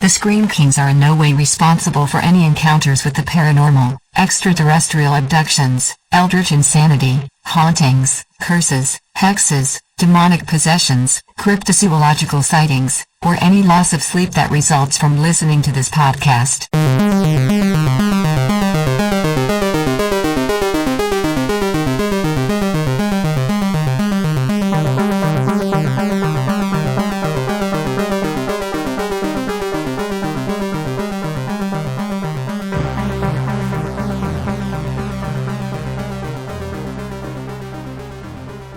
The Scream Kings are in no way responsible for any encounters with the paranormal, extraterrestrial abductions, eldritch insanity, hauntings, curses, hexes, demonic possessions, cryptozoological sightings, or any loss of sleep that results from listening to this podcast.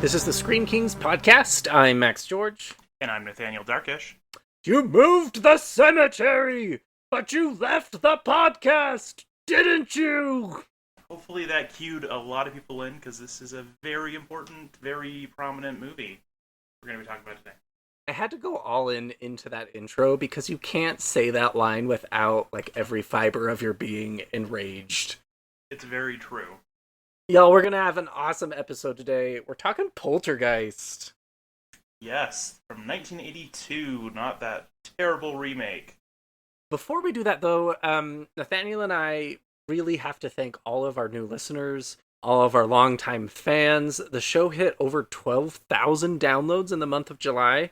This is the Scream Kings podcast. I'm Max George. And I'm Nathaniel Darkish. You moved the cemetery, but you left the podcast, didn't you? Hopefully that cued a lot of people in, because this is a very important, very prominent movie we're going to be talking about today. I had to go all into that intro because you can't say that line without, every fiber of your being enraged. It's very true. Y'all, we're going to have an awesome episode today. We're talking Poltergeist. Yes, from 1982, not that terrible remake. Before we do that, though, Nathaniel and I really have to thank all of our new listeners, all of our longtime fans. The show hit over 12,000 downloads in the month of July.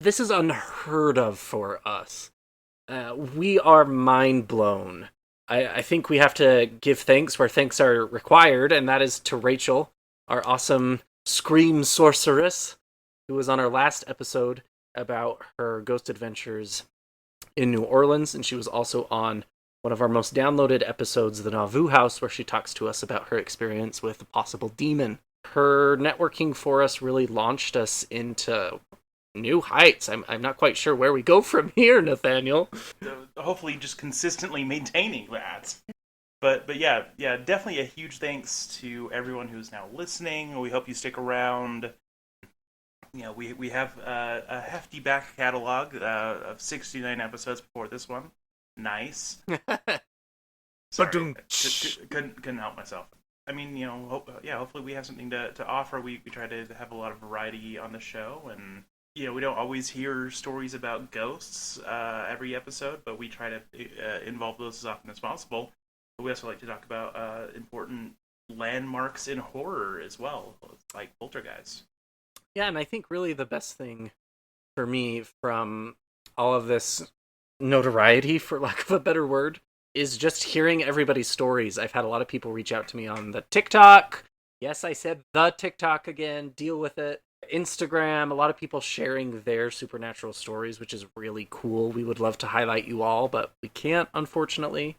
This is unheard of for us. We are mind blown. I think we have to give thanks where thanks are required, and that is to Rachel, our awesome Scream sorceress, who was on our last episode about her ghost adventures in New Orleans, and she was also on one of our most downloaded episodes, The Nauvoo House, where she talks to us about her experience with a possible demon. Her networking for us really launched us into new heights. I'm not quite sure where we go from here, Nathaniel. Hopefully just consistently maintaining that. But yeah, definitely a huge thanks to everyone who's now listening. We hope you stick around. You know, we have a hefty back catalog of 69 episodes before this one. Nice. Sorry, couldn't help myself. I mean, you know, hopefully we have something to offer. We try to have a lot of variety on the show, and you know, we don't always hear stories about ghosts every episode, but we try to involve those as often as possible. But we also like to talk about important landmarks in horror as well, like Poltergeist. Yeah, and I think really the best thing for me from all of this notoriety, for lack of a better word, is just hearing everybody's stories. I've had a lot of people reach out to me on the TikTok. Yes, I said the TikTok again. Deal with it. Instagram. A lot of people sharing their supernatural stories, which is really cool. We would love to highlight you all, but we can't, unfortunately.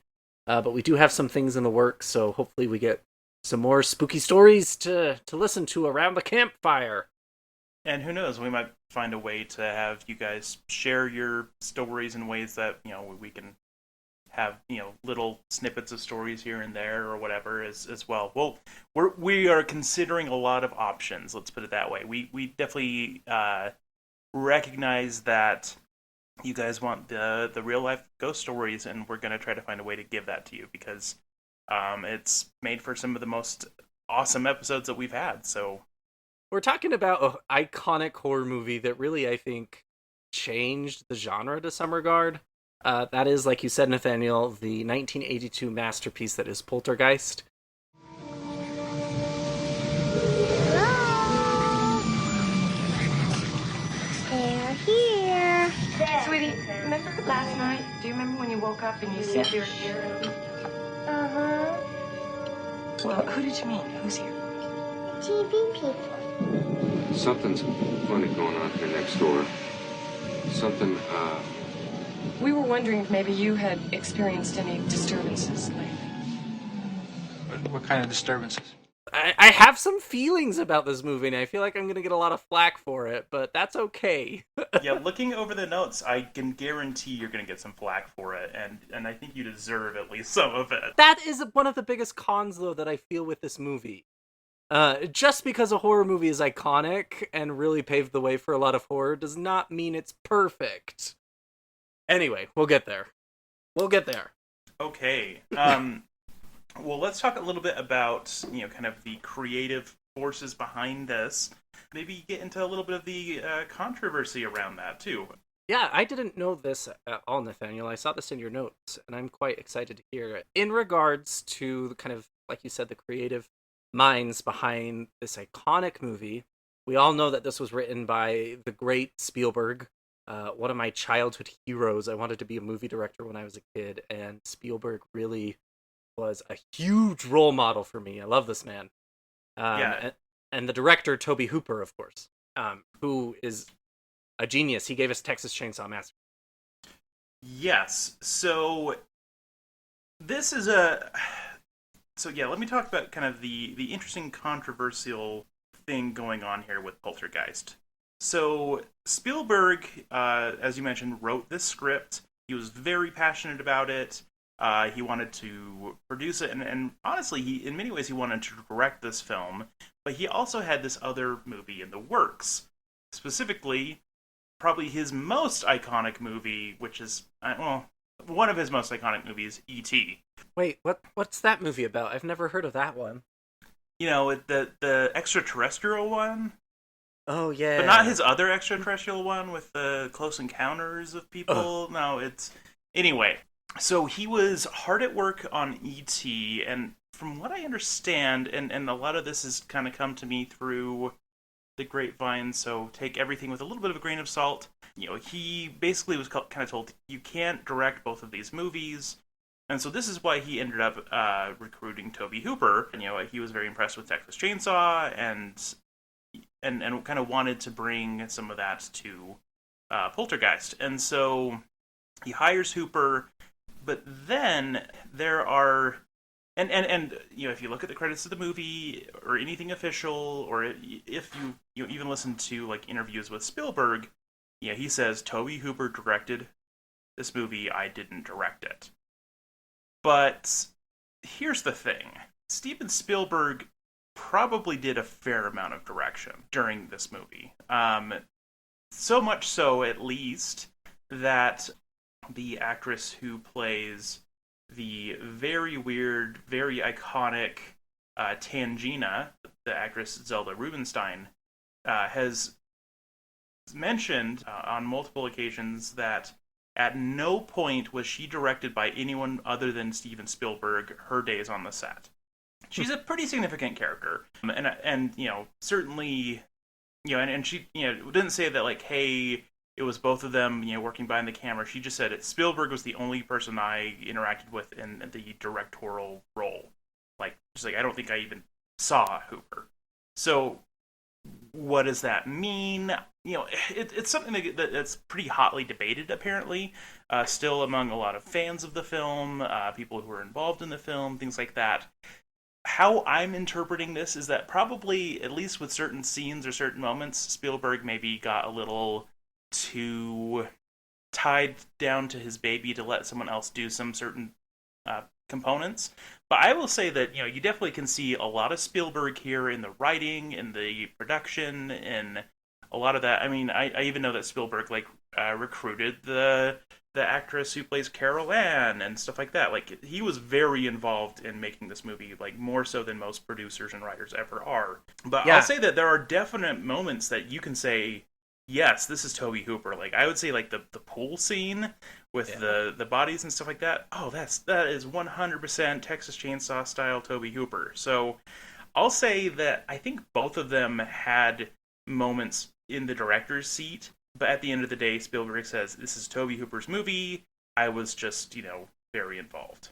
But we do have some things in the works, so hopefully we get some more spooky stories to listen to around the campfire. And who knows, we might find a way to have you guys share your stories in ways that, you know, we can have, you know, little snippets of stories here and there or whatever as well. Well, we are considering a lot of options, let's put it that way. We definitely recognize that you guys want the real life ghost stories, and we're going to try to find a way to give that to you, because it's made for some of the most awesome episodes that we've had, so... We're talking about an iconic horror movie that really, I think, changed the genre to some regard. That is, like you said, Nathaniel, the 1982 masterpiece that is Poltergeist. Hello? They're here. Sweetie, remember last night? Do you remember when you woke up and you said you were here? Uh-huh. Well, who did you mean? Who's here? TV people. Something's funny going on here next door. Something, We were wondering if maybe you had experienced any disturbances lately. What kind of disturbances? I have some feelings about this movie, and I feel like I'm going to get a lot of flack for it, but that's okay. Yeah, looking over the notes, I can guarantee you're going to get some flack for it, and I think you deserve at least some of it. That is one of the biggest cons, though, that I feel with this movie. Just because a horror movie is iconic and really paved the way for a lot of horror does not mean it's perfect. Anyway, we'll get there. Okay. Well, let's talk a little bit about, you know, kind of the creative forces behind this. Maybe get into a little bit of the controversy around that, too. Yeah, I didn't know this at all, Nathaniel. I saw this in your notes, and I'm quite excited to hear it. In regards to the kind of, like you said, the creative minds behind this iconic movie, we all know that this was written by the great Spielberg, one of my childhood heroes. I wanted to be a movie director when I was a kid, and Spielberg really was a huge role model for me. I love this man. Yeah. And the director, Toby Hooper, of course, who is a genius. He gave us Texas Chainsaw Massacre. Yes. So this is so yeah, let me talk about kind of the interesting controversial thing going on here with Poltergeist. So Spielberg, as you mentioned, wrote this script. He was very passionate about it. He wanted to produce it, and honestly, in many ways, he wanted to direct this film. But he also had this other movie in the works. Specifically, probably his most iconic movie, which is, one of his most iconic movies, E.T. Wait, what's that movie about? I've never heard of that one. You know, the extraterrestrial one, Oh, yeah. but not his other extraterrestrial one with the close encounters of people. No, it's... Anyway, so he was hard at work on E.T., and from what I understand, and a lot of this has kind of come to me through the grapevine, so take everything with a little bit of a grain of salt. You know, he basically was kind of told, you can't direct both of these movies, and so this is why he ended up recruiting Toby Hooper. And, you know, he was very impressed with Texas Chainsaw, and kind of wanted to bring some of that to Poltergeist. And so he hires Hooper, but then there are... And you know, if you look at the credits of the movie or anything official, or if you even listen to like interviews with Spielberg, yeah, he says Toby Hooper directed this movie. I didn't direct it. But here's the thing: Steven Spielberg probably did a fair amount of direction during this movie. So much so, at least, that the actress who plays the very weird, very iconic Tangina, the actress Zelda Rubinstein, has mentioned on multiple occasions that at no point was she directed by anyone other than Steven Spielberg her days on the set. She's a pretty significant character, and you know, certainly, you know, and she, you know, didn't say that like, hey, it was both of them, you know, working behind the camera. She just said it. Spielberg was the only person I interacted with in the directorial role. Like, she's like, I don't think I even saw Hooper. So, what does that mean? You know, it's something that's pretty hotly debated, apparently, still among a lot of fans of the film, people who are involved in the film, things like that. How I'm interpreting this is that probably, at least with certain scenes or certain moments, Spielberg maybe got a little too tied down to his baby to let someone else do some certain components. But I will say that, you know, you definitely can see a lot of Spielberg here in the writing, in the production, in a lot of that. I mean, I even know that Spielberg like recruited the actress who plays Carol Ann and stuff like that. Like, he was very involved in making this movie, like more so than most producers and writers ever are. But yeah. I'll say that there are definite moments that you can say, yes, this is Toby Hooper. Like, I would say, like, the pool scene with the bodies and stuff like that. Oh, that is 100% Texas Chainsaw style Toby Hooper. So I'll say that I think both of them had moments in the director's seat, but at the end of the day, Spielberg says, this is Toby Hooper's movie. I was just, you know, very involved.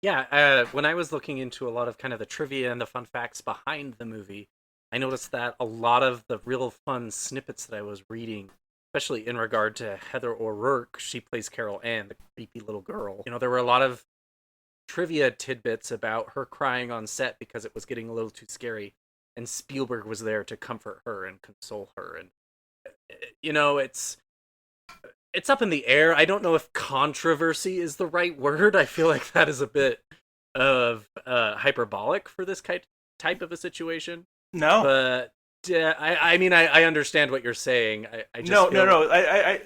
Yeah, when I was looking into a lot of kind of the trivia and the fun facts behind the movie, I noticed that a lot of the real fun snippets that I was reading, especially in regard to Heather O'Rourke, she plays Carol Ann, the creepy little girl. You know, there were a lot of trivia tidbits about her crying on set because it was getting a little too scary, and Spielberg was there to comfort her and console her. And, you know, it's up in the air. I don't know if controversy is the right word. I feel like that is a bit of hyperbolic for this type of a situation. No, but I mean, I understand what you're saying. I just no. I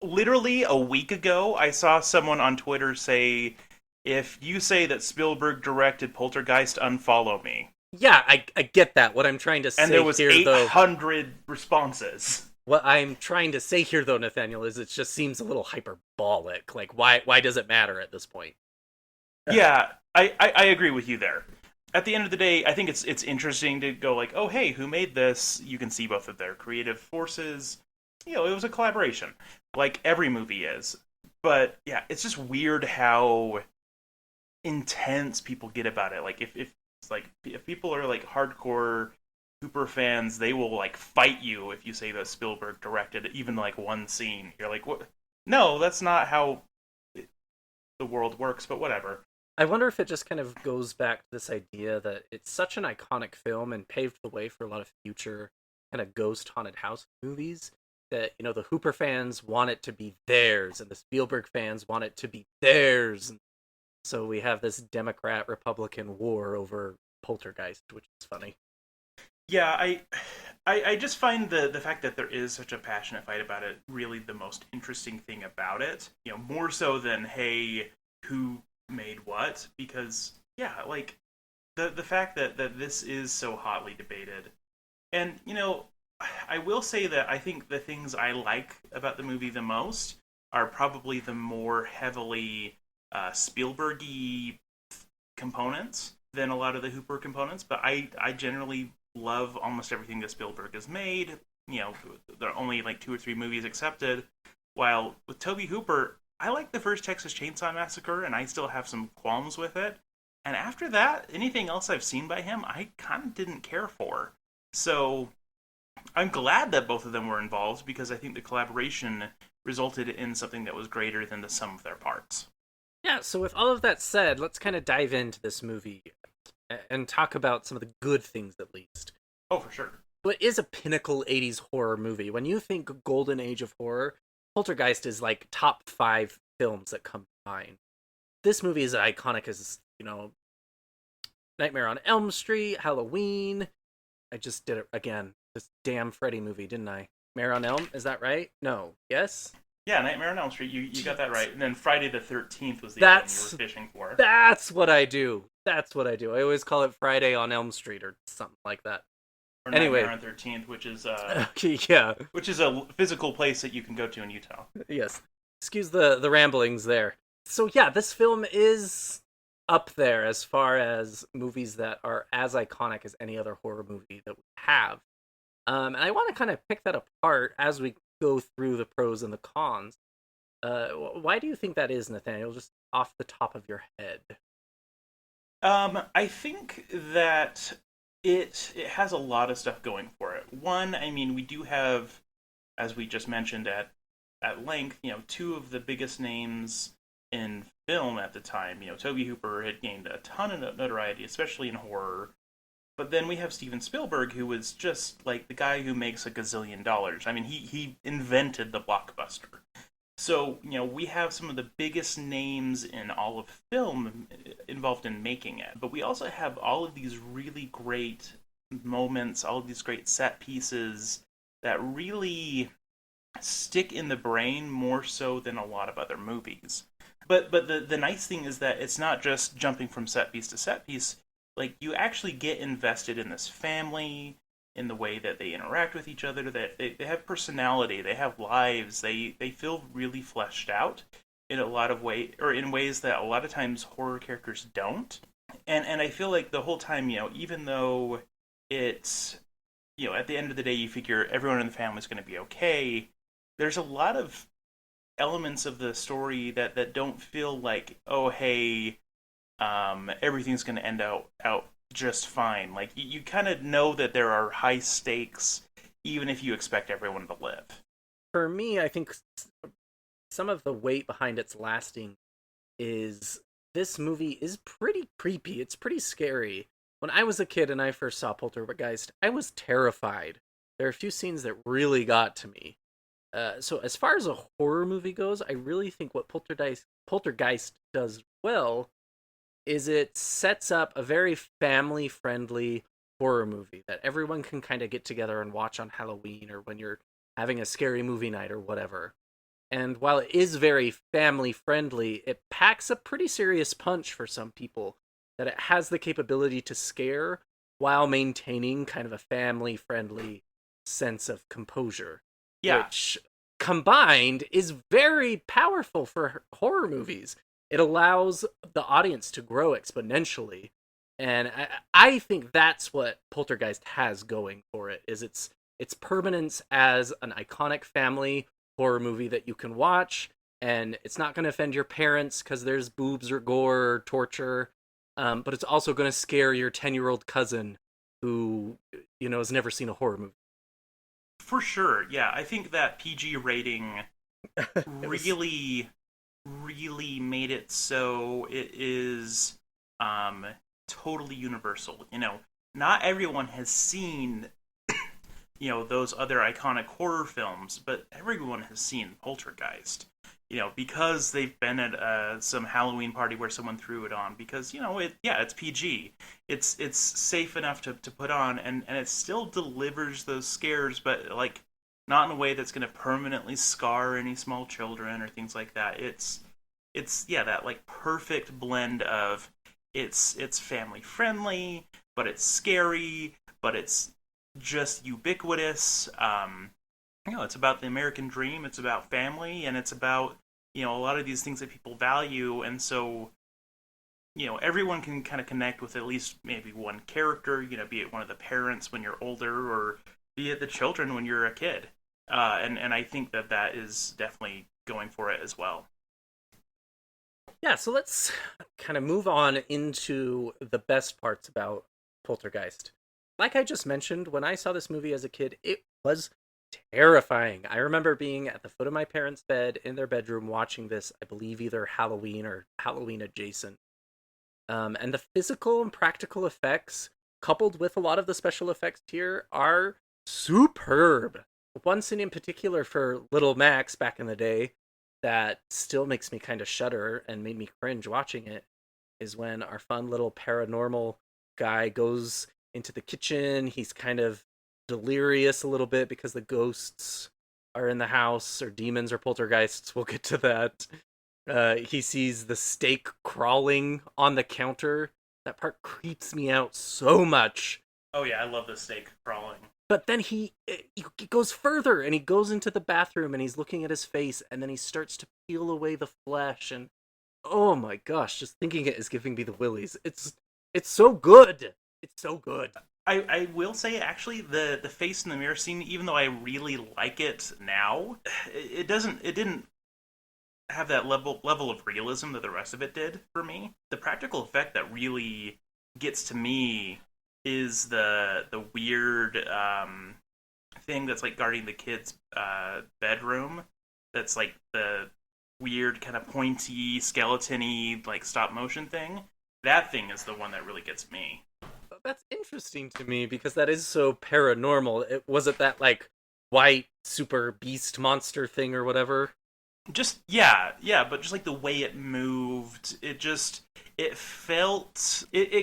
literally a week ago, I saw someone on Twitter say, "If you say that Spielberg directed Poltergeist, unfollow me." Yeah, I get that. What I'm trying to say and there was here, 800 responses. What I'm trying to say here, though, Nathaniel, is it just seems a little hyperbolic. Like, why does it matter at this point? Yeah, I agree with you there. At the end of the day, I think it's interesting to go like, oh hey, who made this? You can see both of their creative forces. It was a collaboration, like every movie is. But yeah, it's just weird how intense people get about it. Like if people are like hardcore Cooper fans, they will like fight you if you say that Spielberg directed even like one scene. You're like, what? No, that's not how the world works. But whatever. I wonder if it just kind of goes back to this idea that it's such an iconic film and paved the way for a lot of future kind of ghost haunted house movies that, the Hooper fans want it to be theirs and the Spielberg fans want it to be theirs. And so we have this Democrat-Republican war over Poltergeist, which is funny. Yeah, I just find the fact that there is such a passionate fight about it really the most interesting thing about it. More so than, hey, who made what, because yeah, like the fact that this is so hotly debated. And I will say that I think the things I like about the movie the most are probably the more heavily Spielbergy components than a lot of the Hooper components, but I generally love almost everything that Spielberg has made. There are only like 2 or 3 movies accepted, while with Tobe Hooper, I like the first Texas Chainsaw Massacre, and I still have some qualms with it. And after that, anything else I've seen by him, I kind of didn't care for. So I'm glad that both of them were involved, because I think the collaboration resulted in something that was greater than the sum of their parts. Yeah, so with all of that said, let's kind of dive into this movie and talk about some of the good things at least. Oh, for sure. What is a pinnacle 80s horror movie? When you think golden age of horror, Poltergeist is like top 5 films that come to mind. This movie is as iconic as, Nightmare on Elm Street, Halloween. I just did it again. This damn Freddy movie, didn't I? Nightmare on Elm, is that right? No. Yes? Yeah, Nightmare on Elm Street, you got that right. And then Friday the 13th was the one you were fishing for. That's what I do. I always call it Friday on Elm Street or something like that. Or anyway, Nightmare on 13th, which is yeah, which is a physical place that you can go to in Utah. Yes. Excuse the ramblings there. So yeah, this film is up there as far as movies that are as iconic as any other horror movie that we have. And I want to kind of pick that apart as we go through the pros and the cons. Why do you think that is, Nathaniel? Just off the top of your head. I think that it has a lot of stuff going for it. One, I mean, we do have, as we just mentioned at length, 2 of the biggest names in film at the time. Tobe Hooper had gained a ton of notoriety, especially in horror. But then we have Steven Spielberg, who was just like the guy who makes a gazillion dollars. I mean, he invented the blockbuster. So, we have some of the biggest names in all of film involved in making it. But we also have all of these really great moments, all of these great set pieces that really stick in the brain more so than a lot of other movies. But the nice thing is that it's not just jumping from set piece to set piece. Like, you actually get invested in this family, in the way that they interact with each other, that they have personality, they have lives, they feel really fleshed out in a lot of ways, or in ways that a lot of times horror characters don't. And I feel like the whole time, even though it's, at the end of the day, you figure everyone in the family is going to be okay, there's a lot of elements of the story that don't feel like, oh, hey, everything's going to end out just fine. Like, you kind of know that there are high stakes, even if you expect everyone to live. For me, I think some of the weight behind its lasting is this movie is pretty creepy. It's pretty scary. When I was a kid and I first saw Poltergeist, I was terrified. There are a few scenes that really got to me. So as far as a horror movie goes, I really think what Poltergeist does well is it sets up a very family-friendly horror movie that everyone can kind of get together and watch on Halloween or when you're having a scary movie night or whatever. And while it is very family-friendly, it packs a pretty serious punch for some people, that it has the capability to scare while maintaining kind of a family-friendly sense of composure. Yeah. which combined is very powerful for horror movies. It allows the audience to grow exponentially. And I think that's what Poltergeist has going for it, is its permanence as an iconic family horror movie that you can watch, and it's not going to offend your parents because there's boobs or gore or torture, but it's also going to scare your 10-year-old cousin who, has never seen a horror movie. For sure, yeah. I think that PG rating really, really made it so it is totally universal. Not everyone has seen, those other iconic horror films, but everyone has seen Poltergeist. Because they've been at some Halloween party where someone threw it on. Because it's PG. It's safe enough to put on, and it still delivers those scares, but like not in a way that's going to permanently scar any small children or things like that. It's that like perfect blend of it's family friendly, but it's scary, but it's just ubiquitous. It's about the American dream, it's about family, and it's about, a lot of these things that people value. And so, everyone can kind of connect with at least maybe one character, be it one of the parents when you're older, or be it the children when you're a kid. And I think that is definitely going for it as well. Yeah, so let's kind of move on into the best parts about Poltergeist. Like I just mentioned, when I saw this movie as a kid, it was terrifying. I remember being at the foot of my parents' bed in their bedroom watching this, I believe either Halloween or Halloween adjacent. And the physical and practical effects, coupled with a lot of the special effects here, are superb. One scene in particular for Little Max back in the day that still makes me kind of shudder and made me cringe watching it is when our fun little paranormal guy goes into the kitchen. He's kind of delirious a little bit because the ghosts are in the house, or demons or poltergeists. We'll get to that. He sees the steak crawling on the counter. That part creeps me out so much. Oh yeah, I love the steak crawling. But then he goes further, and he goes into the bathroom, and he's looking at his face, and then he starts to peel away the flesh, and oh my gosh, just thinking it is giving me the willies. It's so good. It's so good. I will say, actually, the face in the mirror scene, even though I really like it now, it didn't have that level of realism that the rest of it did for me. The practical effect that really gets to me is the weird thing that's like guarding the kid's bedroom. That's like the weird kind of pointy, skeleton-y, like stop motion thing. That thing is the one that really gets me. That's interesting to me because that is so paranormal. Was it that like white super beast monster thing or whatever? Just yeah, but just like the way it moved, it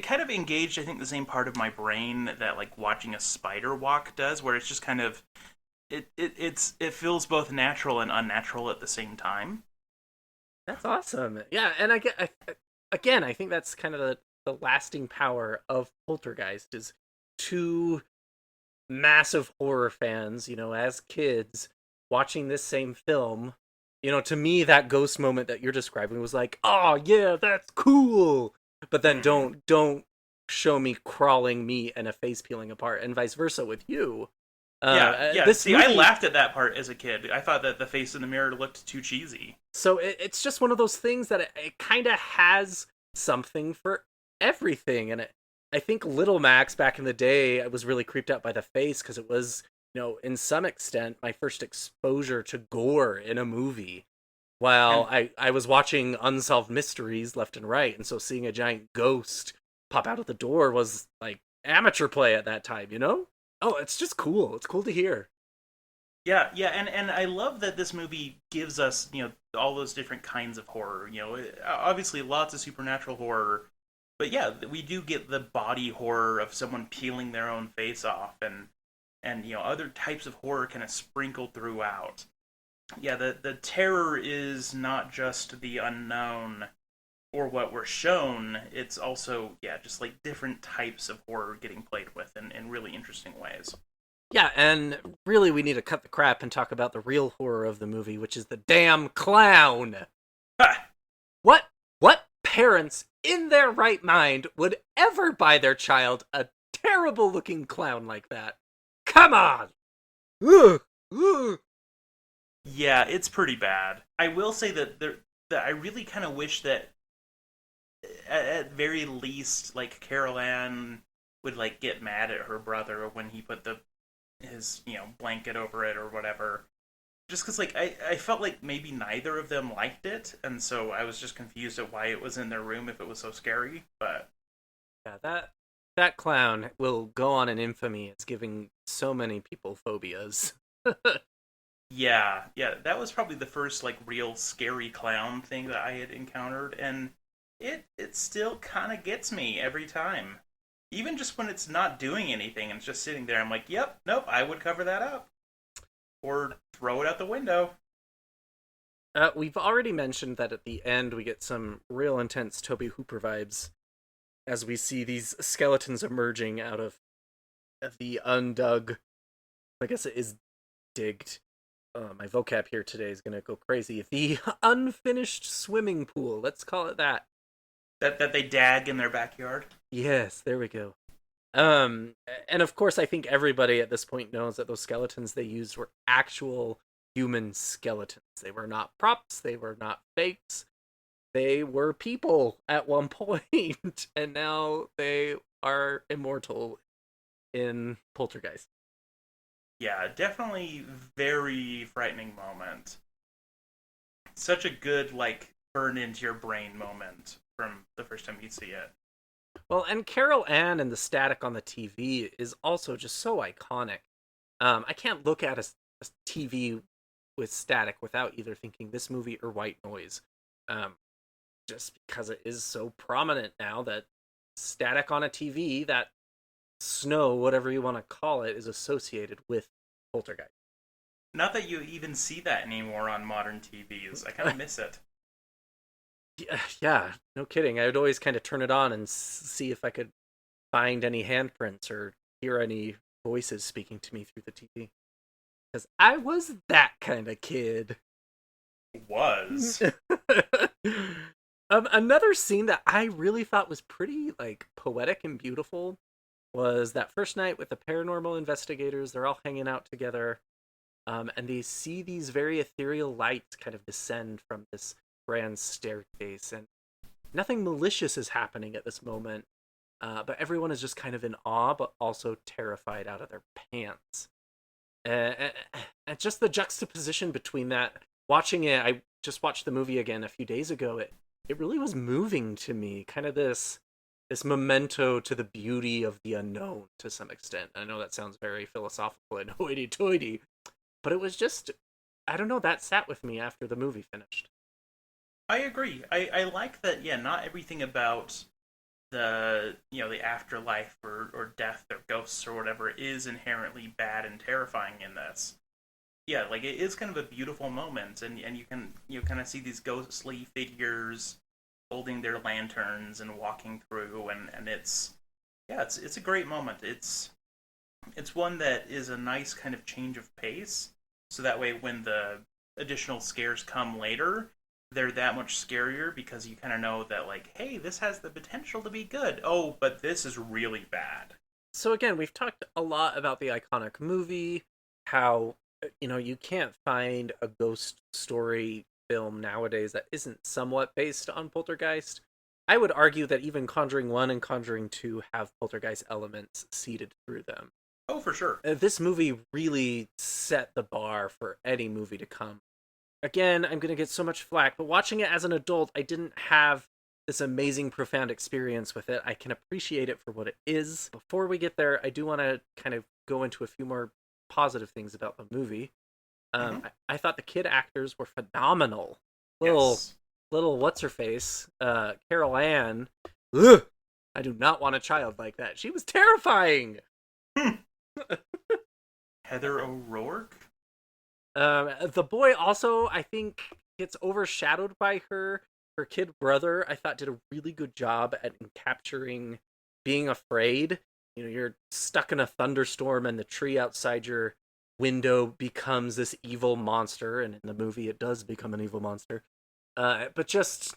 kind of engaged, I think, the same part of my brain that like watching a spider walk does, where it's just kind of it feels both natural and unnatural at the same time. That's awesome. Yeah, and I think that's kind of the lasting power of Poltergeist is two massive horror fans, as kids watching this same film. To me, that ghost moment that you're describing was like, oh yeah, that's cool. But then don't show me crawling meat and a face peeling apart, and vice versa with you. Yeah. This See, movie, I laughed at that part as a kid. I thought that the face in the mirror looked too cheesy. So it's just one of those things that it kind of has something for everything. And I think Little Max back in the day, I was really creeped out by the face because it was, in some extent, my first exposure to gore in a movie. While I was watching Unsolved Mysteries left and right, and so seeing a giant ghost pop out of the door was like amateur play at that time, Oh, it's just cool. It's cool to hear. Yeah, and I love that this movie gives us, all those different kinds of horror. Obviously lots of supernatural horror, but yeah, we do get the body horror of someone peeling their own face off, and other types of horror kind of sprinkled throughout. Yeah, the terror is not just the unknown or what we're shown, it's also, just like different types of horror getting played with in really interesting ways. Yeah, and really we need to cut the crap and talk about the real horror of the movie, which is the damn clown. Ha! What parents in their right mind would ever buy their child a terrible looking clown like that? Come on! Ugh, ugh. Yeah, it's pretty bad. I will say that I really kind of wish that at very least, like, Carol Ann would, like, get mad at her brother when he put his blanket over it or whatever. Just because, like, I felt like maybe neither of them liked it, and so I was just confused at why it was in their room if it was so scary. But Yeah, that clown will go on in infamy as giving so many people phobias. yeah, that was probably the first, like, real scary clown thing that I had encountered, and it still kind of gets me every time. Even just when it's not doing anything and it's just sitting there, I'm like, yep, nope, I would cover that up. Or throw it out the window. We've already mentioned that at the end we get some real intense Toby Hooper vibes as we see these skeletons emerging out of the undug. I guess it is digged. My vocab here today is going to go crazy. The unfinished swimming pool, let's call it that. That they dag in their backyard. Yes, there we go. And of course, I think everybody at this point knows that those skeletons they used were actual human skeletons. They were not props. They were not fakes. They were people at one point, and now they are immortal in Poltergeist. Yeah, definitely very frightening moment. Such a good, like, burn into your brain moment from the first time you see it. Well, and Carol Ann and the static on the TV is also just so iconic. I can't look at a TV with static without either thinking this movie or White Noise. Just because it is so prominent now that static on a TV, that snow, whatever you want to call it, is associated with Poltergeist. Not that you even see that anymore on modern TVs. I kind of miss it. Yeah, no kidding. I would always kind of turn it on and see if I could find any handprints or hear any voices speaking to me through the TV. Because I was that kind of kid. Was. Another scene that I really thought was pretty, like, poetic and beautiful was that first night with the paranormal investigators. They're all hanging out together, and they see these very ethereal lights kind of descend from this grand staircase, and nothing malicious is happening at this moment, but everyone is just kind of in awe, but also terrified out of their pants. And just the juxtaposition between that, watching it, I just watched the movie again a few days ago, it really was moving to me, kind of this memento to the beauty of the unknown to some extent. I know that sounds very philosophical and hoity-toity, but it was just, I don't know, that sat with me after the movie finished. I agree. I like that, yeah, not everything about the afterlife or death or ghosts or whatever is inherently bad and terrifying in this. Yeah, like, it is kind of a beautiful moment, and you can kind of see these ghostly figures holding their lanterns and walking through, and it's a great moment. It's one that is a nice kind of change of pace, so that way when the additional scares come later, they're that much scarier because you kind of know that, like, hey, this has the potential to be good. Oh, but this is really bad. So again, we've talked a lot about the iconic movie, how, you can't find a ghost story film nowadays that isn't somewhat based on Poltergeist. I would argue that even Conjuring 1 and Conjuring 2 have Poltergeist elements seeded through them. Oh, for sure. This movie really set the bar for any movie to come. Again, I'm going to get so much flack, but watching it as an adult, I didn't have this amazing, profound experience with it. I can appreciate it for what it is. Before we get there, I do want to kind of go into a few more positive things about the movie. I thought the kid actors were phenomenal. Little what's-her-face, Carol Ann. Ugh, I do not want a child like that. She was terrifying! Heather O'Rourke? The boy also, I think, gets overshadowed by her. Her kid brother, I thought, did a really good job at capturing being afraid. you're stuck in a thunderstorm and the tree outside your window becomes this evil monster, and in the movie it does become an evil monster. But just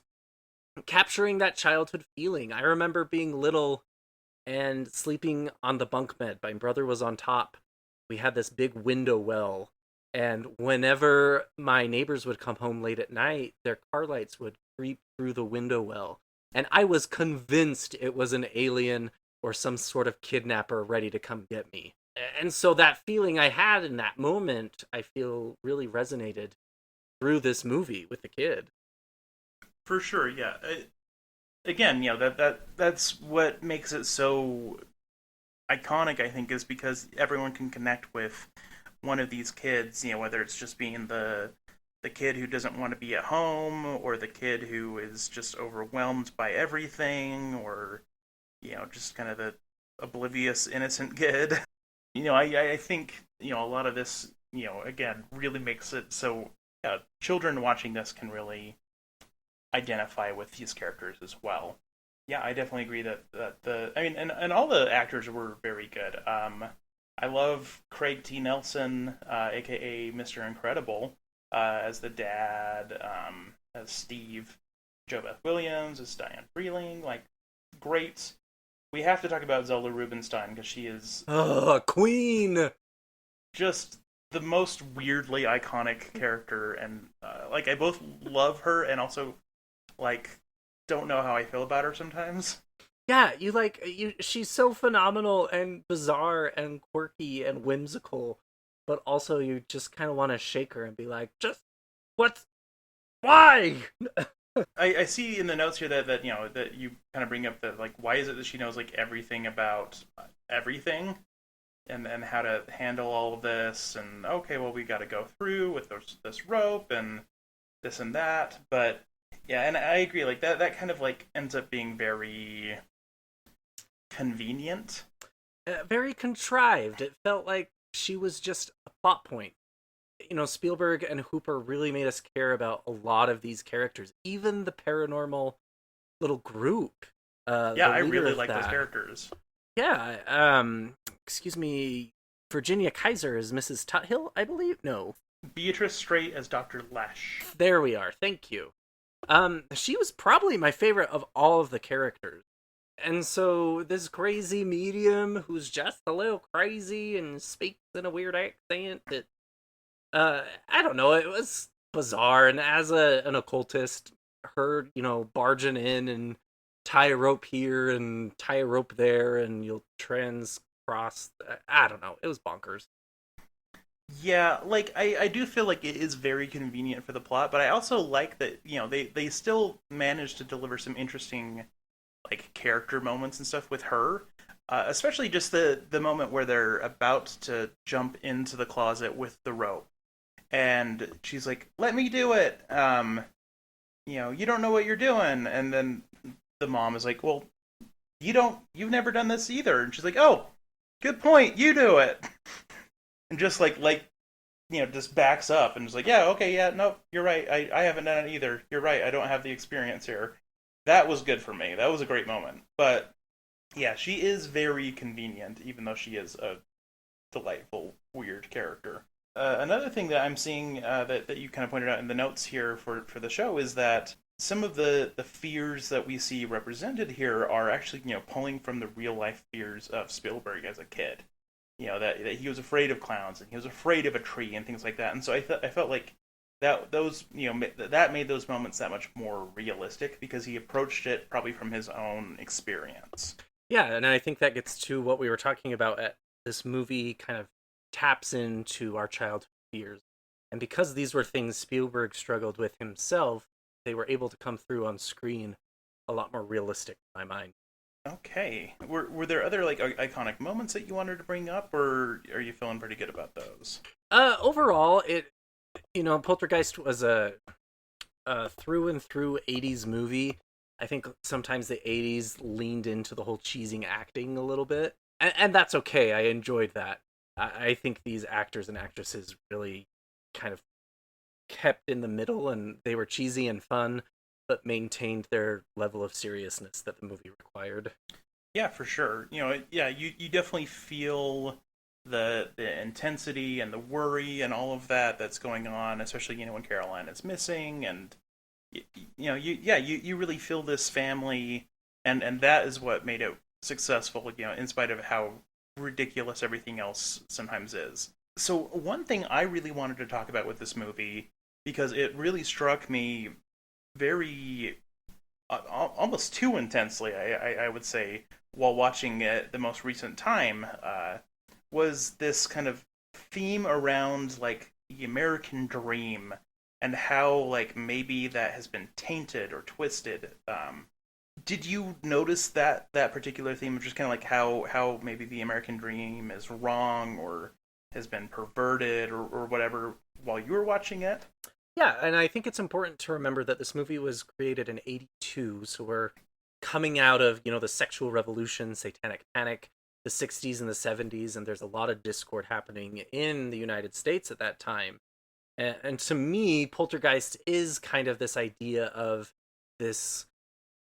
capturing that childhood feeling. I remember being little and sleeping on the bunk bed. My brother was on top. We had this big window well, and whenever my neighbors would come home late at night, their car lights would creep through the window well. And I was convinced it was an alien or some sort of kidnapper ready to come get me. And so that feeling I had in that moment, I feel really resonated through this movie with the kid. For sure, yeah. Again, that's what makes it so iconic, I think, is because everyone can connect with one of these kids, whether it's just being the kid who doesn't want to be at home, or the kid who is just overwhelmed by everything, or just kind of the oblivious innocent kid. I think a lot of this again really makes it so children watching this can really identify with these characters as well. Yeah, I definitely agree that and all the actors were very good. I love Craig T. Nelson, aka Mr. Incredible, as the dad, as Steve. Jo Beth Williams as Diane Freeling, great. We have to talk about Zola Rubinstein because she is Queen. Just the most weirdly iconic character, and I both love her and also don't know how I feel about her sometimes. Yeah, she's so phenomenal and bizarre and quirky and whimsical, but also you just kind of want to shake her and be like, just why? I see in the notes here that that you kind of bring up that why is it that she knows everything about everything, and how to handle all of this, and okay, well, we got to go through with this rope and this and that, but yeah, and I agree, that kind of ends up being very convenient, very contrived. It felt like she was just a plot point. Spielberg and Hooper really made us care about a lot of these characters, even the paranormal little group. Yeah, I really like those characters. Yeah, excuse me, Virginia Kaiser is Mrs. Tuthill, I believe? No. Beatrice Straight as Dr. Lesh. There we are, thank you. She was probably my favorite of all of the characters. And so this crazy medium who's just a little crazy and speaks in a weird accent that I don't know, it was bizarre. And as an occultist, her, barging in and tie a rope here and tie a rope there and you'll cross, I don't know, it was bonkers. Yeah, I do feel like it is very convenient for the plot, but I also like that, they still managed to deliver some interesting, character moments and stuff with her. Especially just the moment where they're about to jump into the closet with the rope. And she's like, let me do it. You don't know what you're doing. And then the mom is like, well, you've never done this either. And she's like, oh, good point. You do it. And just just backs up and is like, yeah, okay, yeah, no, you're right. I haven't done it either. You're right. I don't have the experience here. That was good for me. That was a great moment. But yeah, she is very convenient, even though she is a delightful, weird character. Another thing that I'm seeing that you kind of pointed out in the notes here for the show is that some of the fears that we see represented here are actually, pulling from the real life fears of Spielberg as a kid. That he was afraid of clowns and he was afraid of a tree and things like that. And so I felt like that that made those moments that much more realistic because he approached it probably from his own experience. Yeah, and I think that gets to what we were talking about. This movie kind of taps into our childhood fears. And because these were things Spielberg struggled with himself, they were able to come through on screen a lot more realistic in my mind. Okay. Were there other iconic moments that you wanted to bring up, or are you feeling pretty good about those? Overall, Poltergeist was a through and through 80s movie. I think sometimes the 80s leaned into the whole cheesing acting a little bit. And that's okay. I enjoyed that. I think these actors and actresses really kind of kept in the middle, and they were cheesy and fun, but maintained their level of seriousness that the movie required. Yeah, for sure. Yeah, you definitely feel the intensity and the worry and all of that that's going on, especially when Caroline is missing, and you really feel this family, and that is what made it successful. In spite of how ridiculous everything else sometimes is. So one thing I really wanted to talk about with this movie, because it really struck me very almost too intensely, I would say, while watching it the most recent time, was this kind of theme around like the American dream and how like maybe that has been tainted or twisted. Did you notice that particular theme of just kind of like how maybe the American dream is wrong or has been perverted or whatever while you were watching it? Yeah, and I think it's important to remember that this movie was created in '82, so we're coming out of, the sexual revolution, satanic panic, the '60s and the '70s, and there's a lot of discord happening in the United States at that time. And to me, Poltergeist is kind of this idea of this,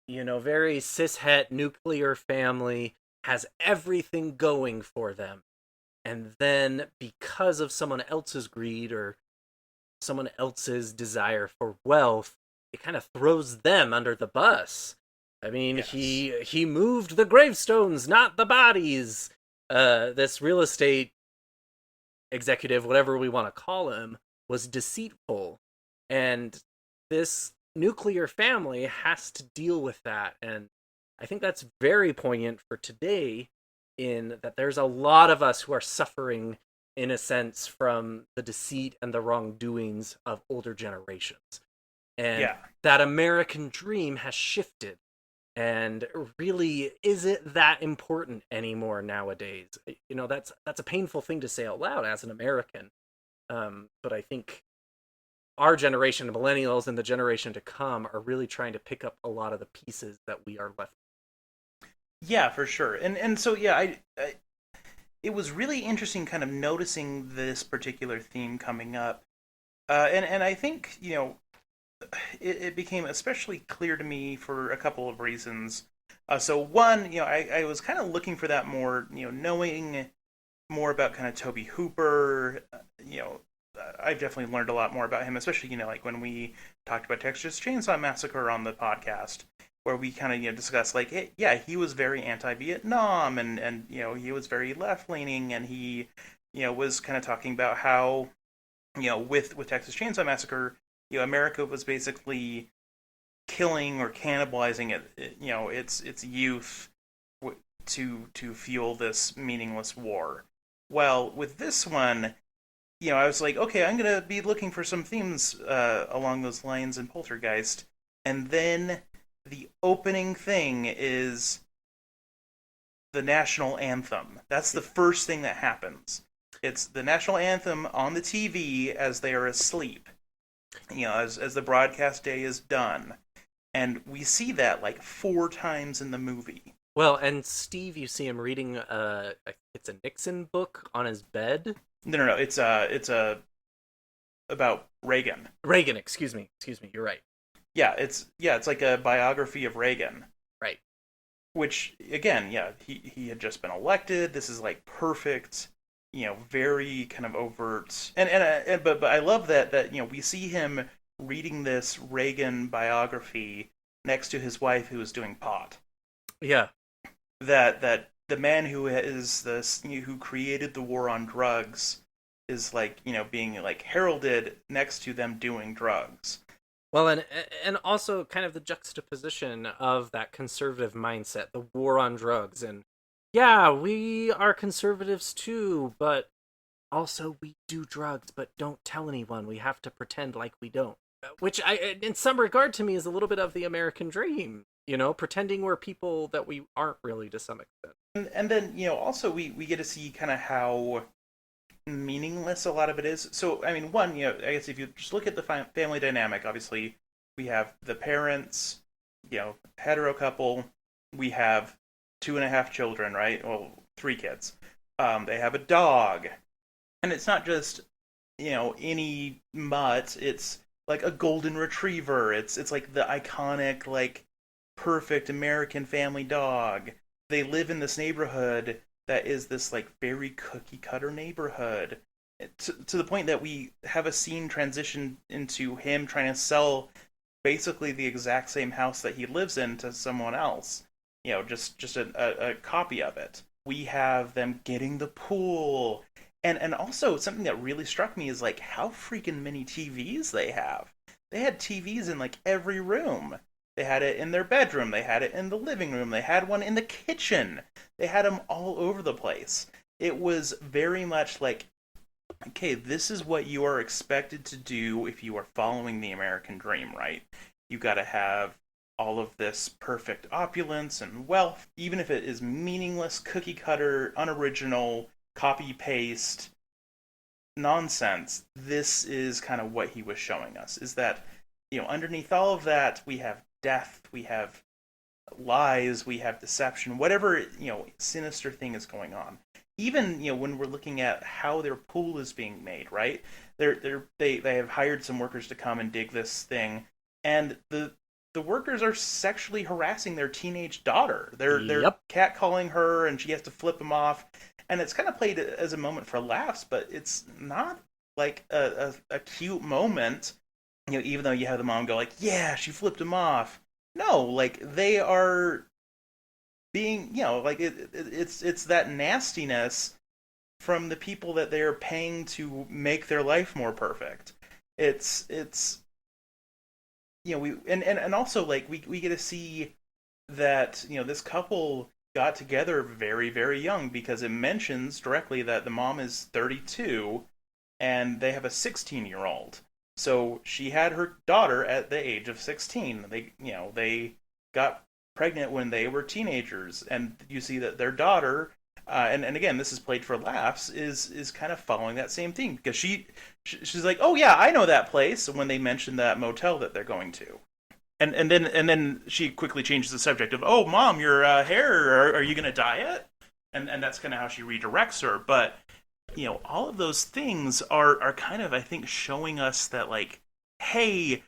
very cishet nuclear family has everything going for them. And then because of someone else's greed or someone else's desire for wealth, it kind of throws them under the bus. I mean, Yes. he moved the gravestones, not the bodies. This real estate executive, whatever we want to call him, was deceitful, and this nuclear family has to deal with that. And I think that's very poignant for today, in that there's a lot of us who are suffering in a sense from the deceit and the wrongdoings of older generations. And Yeah. that American dream has shifted. And really, is it that important anymore nowadays? That's a painful thing to say out loud as an American. But I think our generation, the millennials, and the generation to come are really trying to pick up a lot of the pieces that we are left. Yeah, for sure. And so yeah, I it was really interesting kind of noticing this particular theme coming up. And I think, it became especially clear to me for a couple of reasons. So one, I was kind of looking for that more, knowing more about kind of Toby Hooper. I've definitely learned a lot more about him, especially, like when we talked about Texas Chainsaw Massacre on the podcast, where we kind of, discussed like, yeah, he was very anti-Vietnam and he was very left-leaning, and he, was kind of talking about how, with Texas Chainsaw Massacre, America was basically killing or cannibalizing its youth to fuel this meaningless war. Well, with this one, I was like, okay, I'm gonna be looking for some themes along those lines in Poltergeist, and then the opening thing is the national anthem. That's the first thing that happens. It's the national anthem on the TV as they are asleep. As the broadcast day is done. And we see that like 4 times in the movie. Well, and Steve, you see him reading it's a Nixon book on his bed. No. It's about Reagan. Reagan, excuse me, you're right. Yeah, it's like a biography of Reagan. Right. Which again, yeah, he had just been elected. This is like perfect, very kind of overt. But I love that we see him reading this Reagan biography next to his wife who is doing pot. Yeah. That the man who is this who created the war on drugs is like, being like heralded next to them doing drugs. Well, and also kind of the juxtaposition of that conservative mindset, the war on drugs, and yeah, we are conservatives too, but also we do drugs, but don't tell anyone. We have to pretend like we don't. Which, in some regard, to me, is a little bit of the American dream. Pretending we're people that we aren't really to some extent. And then, also we get to see kind of how meaningless a lot of it is. So, I mean, one, I guess if you just look at the family dynamic, obviously we have the parents, hetero couple, we have 2.5 children, right? Well, 3 kids. They have a dog. And it's not just, any mutt. It's like a golden retriever. It's like the iconic, like, perfect American family dog. they live in this neighborhood that is this like very cookie cutter neighborhood, to the point that we have a scene transition into him trying to sell basically the exact same house that he lives in to someone else. Just a copy of it. We have them getting the pool. And also something that really struck me is like how freaking many TVs they have. They had TVs in like every room. They had it in their bedroom, they had it in the living room, they had one in the kitchen. They had them all over the place. It was very much like, okay, this is what you are expected to do if you are following the American dream, right? You got to have all of this perfect opulence and wealth, even if it is meaningless, cookie cutter, unoriginal, copy paste nonsense. This is kind of what he was showing us, is that, underneath all of that, we have death, we have lies, we have deception, whatever, sinister thing is going on. Even, when we're looking at how their pool is being made, right? They have hired some workers to come and dig this thing, and the workers are sexually harassing their teenage daughter. They're catcalling her, and she has to flip them off. And it's kind of played as a moment for laughs, but it's not like a cute moment. Even though you have the mom go like, "Yeah, she flipped him off." No, like they are being, like it's that nastiness from the people that they're paying to make their life more perfect. It's we and also like we get to see that this couple got together very, very young, because it mentions directly that the mom is 32 and they have a 16-year-old. So she had her daughter at the age of 16. They got pregnant when they were teenagers, and you see that their daughter, and again, this is played for laughs, is kind of following that same thing, because she's like, "Oh yeah, I know that place," when they mention that motel that they're going to. And then she quickly changes the subject of, "Oh, Mom, your hair, are you going to dye it?" And that's kind of how she redirects her. But, all of those things are kind of, I think, showing us that, like, hey,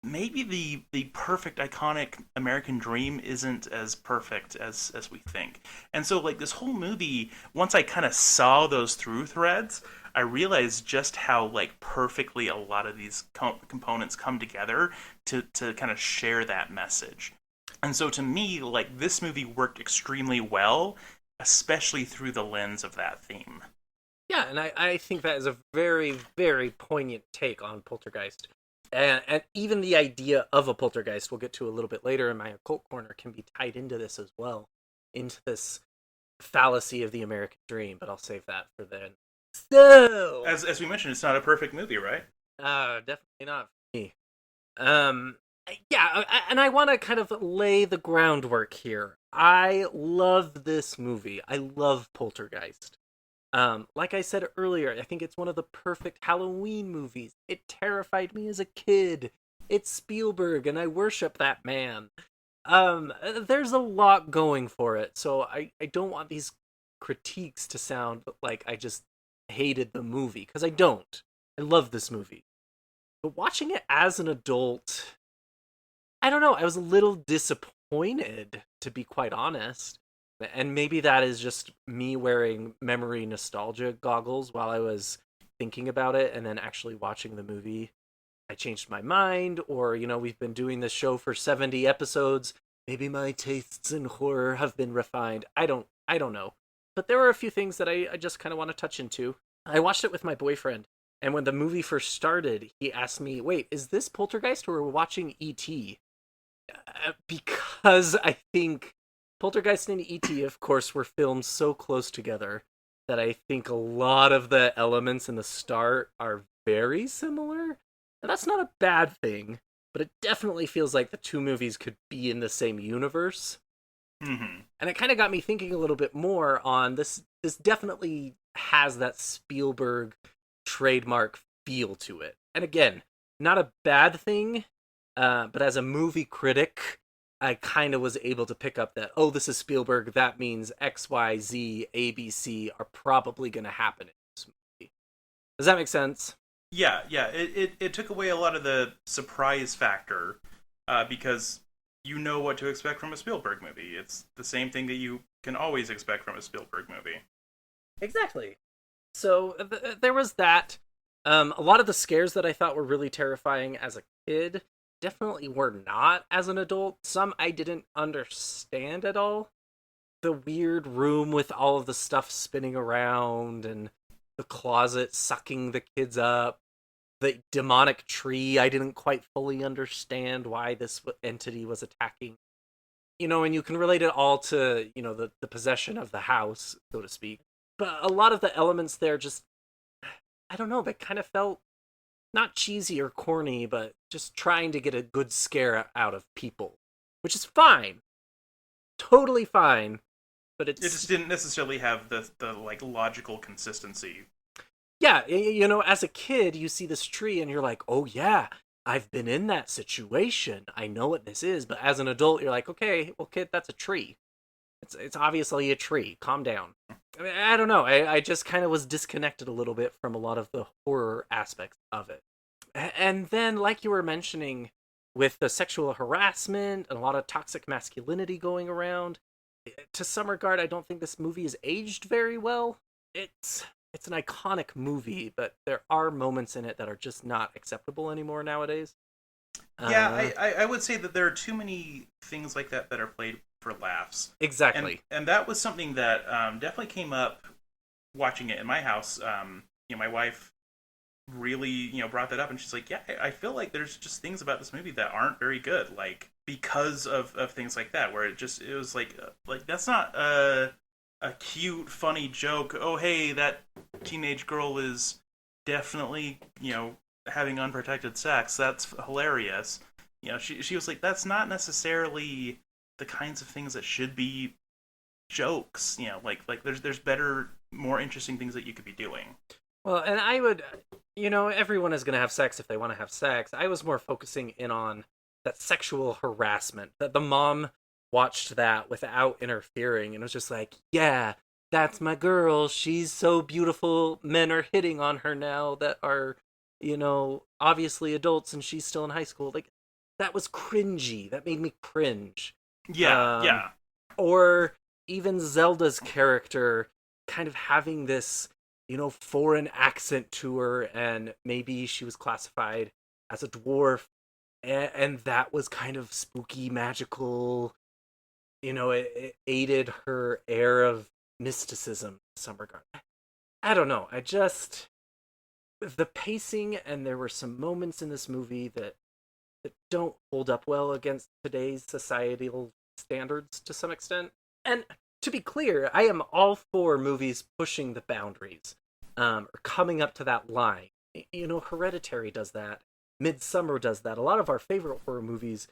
maybe the perfect, iconic American dream isn't as perfect as we think. And so, like, this whole movie, once I kind of saw those through threads, I realized just how like perfectly a lot of these components come together to kind of share that message. And so to me, like, this movie worked extremely well, especially through the lens of that theme. Yeah, and I think that is a very, very poignant take on Poltergeist. And even the idea of a poltergeist, we'll get to a little bit later in my occult corner, can be tied into this as well, into this fallacy of the American dream, but I'll save that for then. So, as we mentioned, it's not a perfect movie, right? Definitely not for me. Yeah, and I want to kind of lay the groundwork here. I love this movie. I love Poltergeist. Like I said earlier, I think it's one of the perfect Halloween movies. It terrified me as a kid. It's Spielberg, and I worship that man. There's a lot going for it, so I don't want these critiques to sound like I just hated the movie, because I don't. I love this movie. But watching it as an adult, I don't know, I was a little disappointed, to be quite honest. And maybe that is just me wearing memory nostalgia goggles while I was thinking about it, and then actually watching the movie, I changed my mind, or, we've been doing this show for 70 episodes. Maybe my tastes in horror have been refined. I don't know. But there were a few things that I just kind of want to touch into. I watched it with my boyfriend, and when the movie first started, he asked me, "Wait, is this Poltergeist or are we watching E.T.?" Because I think Poltergeist and E.T., of course, were filmed so close together that I think a lot of the elements in the start are very similar. And that's not a bad thing, but it definitely feels like the two movies could be in the same universe. Mm-hmm. And it kind of got me thinking a little bit more on this. This definitely has that Spielberg trademark feel to it. And again, not a bad thing, but as a movie critic, I kind of was able to pick up that, oh, this is Spielberg, that means X, Y, Z, A, B, C are probably going to happen in this movie. Does that make sense? Yeah. It took away a lot of the surprise factor, because you know what to expect from a Spielberg movie. It's the same thing that you can always expect from a Spielberg movie. Exactly. So there was that. A lot of the scares that I thought were really terrifying as a kid definitely were not as an adult. Some I didn't understand at all. The weird room with all of the stuff spinning around and the closet sucking the kids up. The demonic tree, I didn't quite fully understand why this entity was attacking. And you can relate it all to, the possession of the house, so to speak. But a lot of the elements there just, I don't know, they kind of felt not cheesy or corny, but just trying to get a good scare out of people, which is fine. Totally fine. But It just didn't necessarily have the like logical consistency. Yeah, as a kid, you see this tree and you're like, oh yeah, I've been in that situation. I know what this is. But as an adult, you're like, okay, well, kid, that's a tree. It's obviously a tree. Calm down. I mean, I don't know. I just kind of was disconnected a little bit from a lot of the horror aspects of it. And then, like you were mentioning, with the sexual harassment and a lot of toxic masculinity going around, to some regard, I don't think this movie is aged very well. It's an iconic movie, but there are moments in it that are just not acceptable anymore nowadays. Yeah, I would say that there are too many things like that are played for laughs. Exactly. And that was something that definitely came up watching it in my house. My wife really, brought that up, and she's like, yeah, I feel like there's just things about this movie that aren't very good, like, because of things like that, where it was like that's not a cute, funny joke. Oh, hey, that teenage girl is definitely, having unprotected sex. That's hilarious. She was like, that's not necessarily the kinds of things that should be jokes. Like there's better, more interesting things that you could be doing. Well, and I would, everyone is going to have sex if they want to have sex. I was more focusing in on that sexual harassment, that the mom watched that without interfering and was just like, yeah, that's my girl. She's so beautiful. Men are hitting on her now that are, obviously adults, and she's still in high school. Like, that was cringy. That made me cringe. Yeah. Or even Zelda's character kind of having this, foreign accent to her, and maybe she was classified as a dwarf, and that was kind of spooky, magical. It aided her air of mysticism in some regard. I don't know. The pacing, and there were some moments in this movie that don't hold up well against today's societal standards to some extent. And to be clear, I am all for movies pushing the boundaries, or coming up to that line. Hereditary does that. Midsummer does that. A lot of our favorite horror movies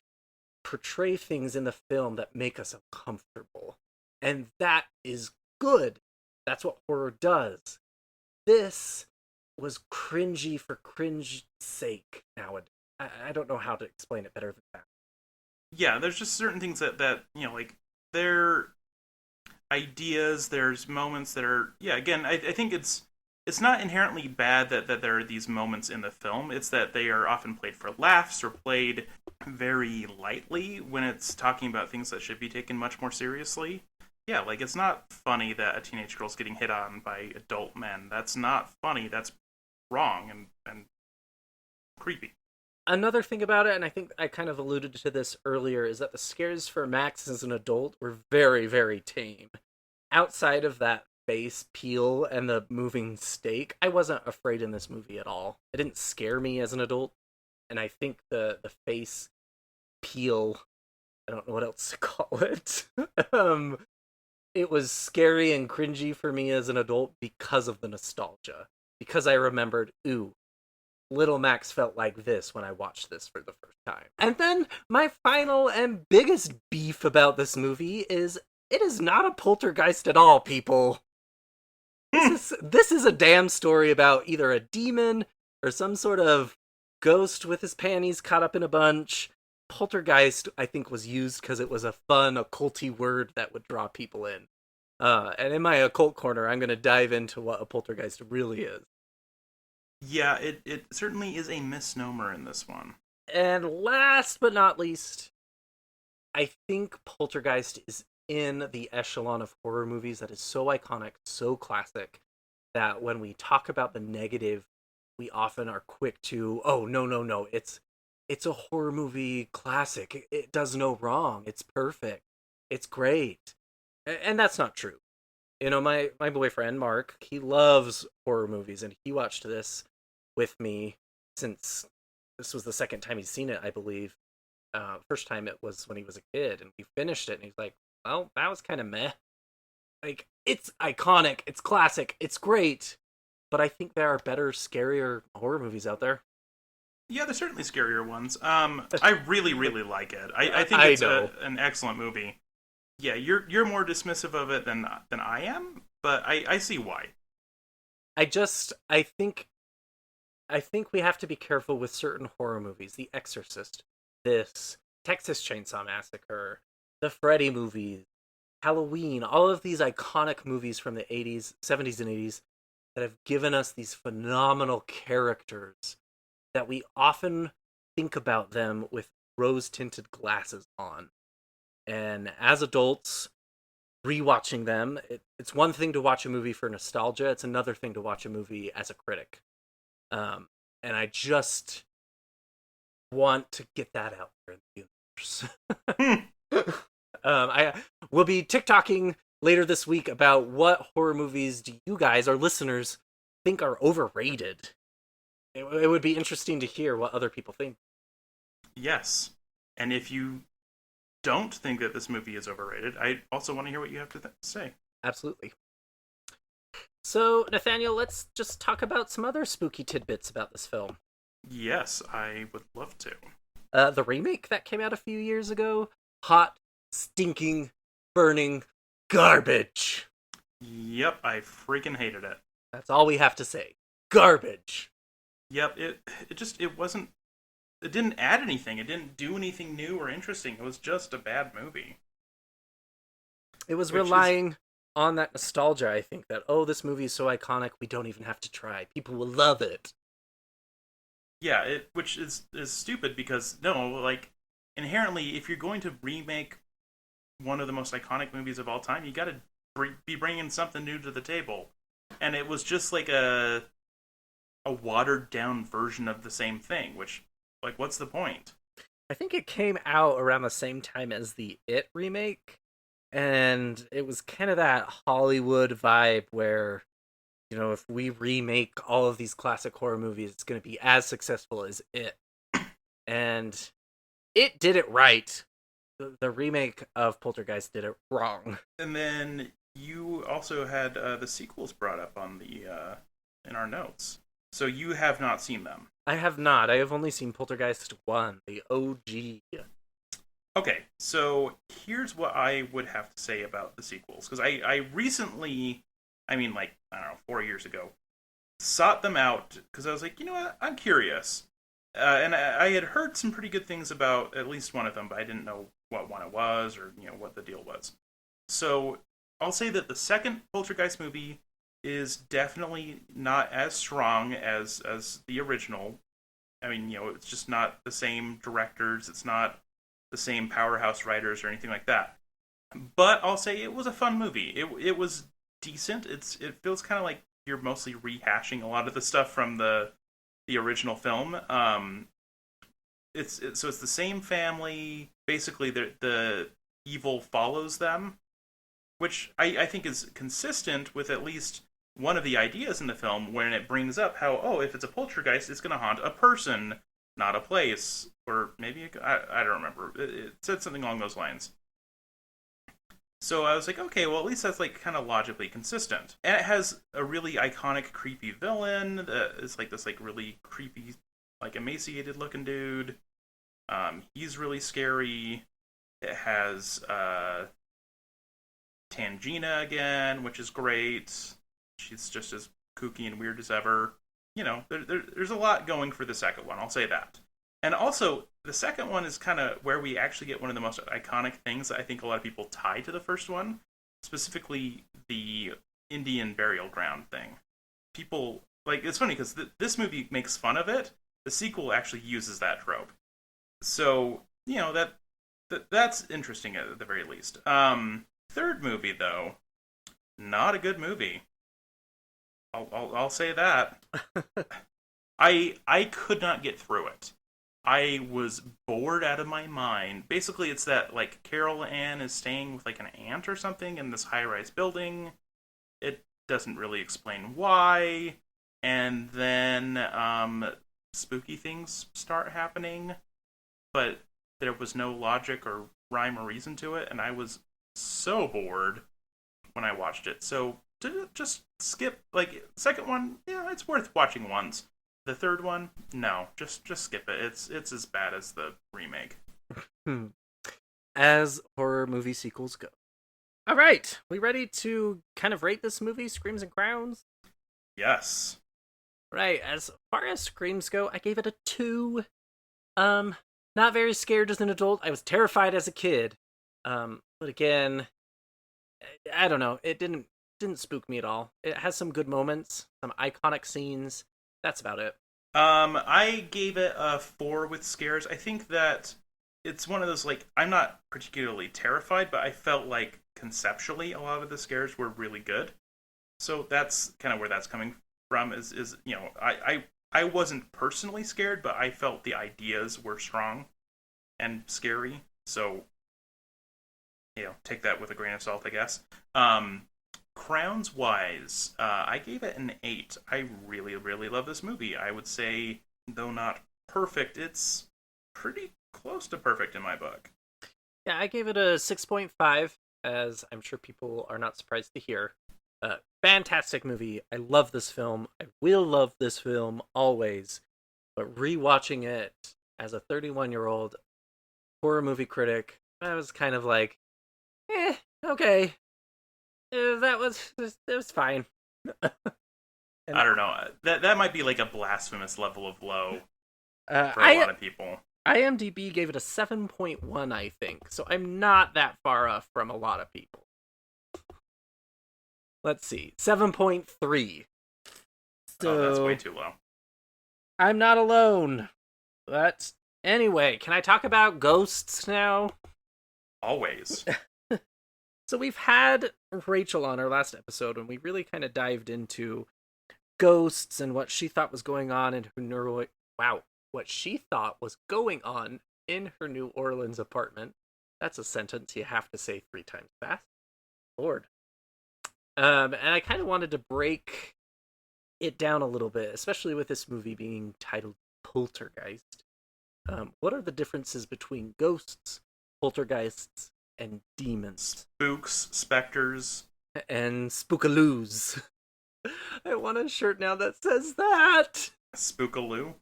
portray things in the film that make us uncomfortable. And that is good. That's what horror does. This was cringy for cringe's sake nowadays. I don't know how to explain it better than that. Yeah, there's just certain things that like, they're ideas, there's moments that are, yeah, again, I think it's not inherently bad that there are these moments in the film. It's that they are often played for laughs or played very lightly when it's talking about things that should be taken much more seriously. Yeah, like, it's not funny that a teenage girl's getting hit on by adult men. That's not funny. That's wrong and creepy. Another thing about it, and I think I kind of alluded to this earlier, is that the scares for Max as an adult were very, very tame. Outside of that face peel and the moving stake, I wasn't afraid in this movie at all. It didn't scare me as an adult, and I think the face peel, I don't know what else to call it, it was scary and cringy for me as an adult because of the nostalgia. Because I remembered, ooh, little Max felt like this when I watched this for the first time. And then my final and biggest beef about this movie is it is not a poltergeist at all, people. This is a damn story about either a demon or some sort of ghost with his panties caught up in a bunch. Poltergeist, I think, was used because it was a fun, occulty word that would draw people in. And in my occult corner, I'm going to dive into what a poltergeist really is. Yeah, it certainly is a misnomer in this one. And last but not least, I think Poltergeist is in the echelon of horror movies that is so iconic, so classic, that when we talk about the negative, we often are quick to, oh, no, no, no, it's a horror movie classic. It does no wrong. It's perfect. It's great. And that's not true. You know, my boyfriend, Mark, he loves horror movies, and he watched this with me since this was the second time he's seen it, I believe. First time it was when he was a kid, and we finished it, and he's like, well, that was kind of meh. Like, it's iconic, it's classic, it's great, but I think there are better, scarier horror movies out there. Yeah, there's certainly scarier ones. I really, really like it. I think it's an excellent movie. Yeah, you're more dismissive of it than I am, but I see why. I think we have to be careful with certain horror movies. The Exorcist, this, Texas Chainsaw Massacre, the Freddy movies, Halloween, all of these iconic movies from the 80s, 70s, and 80s that have given us these phenomenal characters that we often think about them with rose-tinted glasses on. And as adults, rewatching them, it's one thing to watch a movie for nostalgia, it's another thing to watch a movie as a critic. And I just want to get that out there in the universe. I will be TikToking later this week about what horror movies do you guys, our listeners, think are overrated. It would be interesting to hear what other people think. Yes. And if you don't think that this movie is overrated, I also want to hear what you have to say. Absolutely. So, Nathaniel, let's just talk about some other spooky tidbits about this film. Yes, I would love to. The remake that came out a few years ago, hot, stinking, burning garbage. Yep, I freaking hated it. That's all we have to say. Garbage. Yep, it didn't add anything. It didn't do anything new or interesting. It was just a bad movie. It was relying on that nostalgia, I think, that, oh, this movie is so iconic, we don't even have to try. People will love it. Yeah, which is stupid because, no, like, inherently, if you're going to remake one of the most iconic movies of all time, you gotta be bringing something new to the table. And it was just like a watered-down version of the same thing, which, like, what's the point? I think it came out around the same time as the It remake, and it was kind of that Hollywood vibe where, you know, if we remake all of these classic horror movies, it's going to be as successful as It. And It did it right. The remake of Poltergeist did it wrong. And then you also had the sequels brought up on the in our notes. So you have not seen them. I have not. I have only seen Poltergeist 1, the OG. Okay, so here's what I would have to say about the sequels. Because I recently, I mean, like, I don't know, 4 years ago, sought them out because I was like, you know what, I'm curious. And I had heard some pretty good things about at least one of them, but I didn't know what one it was or, you know, what the deal was. So I'll say that the second Poltergeist movie is definitely not as strong as the original. I mean, you know, it's just not the same directors. It's not the same powerhouse writers or anything like that. But I'll say it was a fun movie. It was decent. It feels kind of like you're mostly rehashing a lot of the stuff from the original film. It's the same family. Basically, the evil follows them, which I think is consistent with at least one of the ideas in the film when it brings up how, oh, if it's a poltergeist, it's going to haunt a person, not a place. Or maybe, I don't remember. It said something along those lines. So I was like, okay, well, at least that's like kind of logically consistent. And it has a really iconic, creepy villain that is like this like really creepy, like emaciated looking dude. He's really scary. It has Tangina again, which is great. She's just as kooky and weird as ever. You know, there's a lot going for the second one, I'll say that. And also, the second one is kind of where we actually get one of the most iconic things that I think a lot of people tie to the first one, specifically the Indian burial ground thing. People, like, it's funny because this movie makes fun of it. The sequel actually uses that trope. So, you know, That's interesting at the very least. Third movie though, not a good movie. I'll say that. I could not get through it. I was bored out of my mind. Basically, it's that like Carol Ann is staying with like an aunt or something in this high-rise building. It doesn't really explain why, and then spooky things start happening, but there was no logic or rhyme or reason to it, and I was so bored when I watched it. So just skip. Like, second one, yeah, it's worth watching once. The third one, no, just skip it. It's as bad as the remake. As horror movie sequels go. All right, we ready to kind of rate this movie, Screams and Crowns? Yes. Right, as far as Screams go, I gave it a 2. Not very scared as an adult. I was terrified as a kid. But again, I don't know. It didn't spook me at all. It has some good moments, some iconic scenes. That's about it. I gave it a 4 with scares. I think that it's one of those, like, I'm not particularly terrified, but I felt like conceptually a lot of the scares were really good. So that's kind of where that's coming from. Is you know, I wasn't personally scared, but I felt the ideas were strong and scary. So, you know, take that with a grain of salt, I guess. Crowns wise, I gave it an 8. I really, really love this movie. I would say, though not perfect, it's pretty close to perfect in my book. Yeah, I gave it a 6.5, as I'm sure people are not surprised to hear. Fantastic movie. I love this film. I will love this film always. But rewatching it as a 31-year-old horror movie critic, I was kind of like, okay. It was fine. I don't know. That might be like a blasphemous level of low for a lot of people. IMDb gave it a 7.1, I think. So I'm not that far off from a lot of people. Let's see. 7.3. So that's way too low. I'm not alone. But anyway, can I talk about ghosts now? Always. So we've had Rachel on our last episode, and we really kind of dived into ghosts and what she thought was going on in her what she thought was going on in her New Orleans apartment. That's a sentence you have to say 3 times fast. Lord. And I kind of wanted to break it down a little bit, especially with this movie being titled Poltergeist. What are the differences between ghosts, poltergeists, and demons? Spooks, specters, and spookaloos. I want a shirt now that says that. Spookaloo?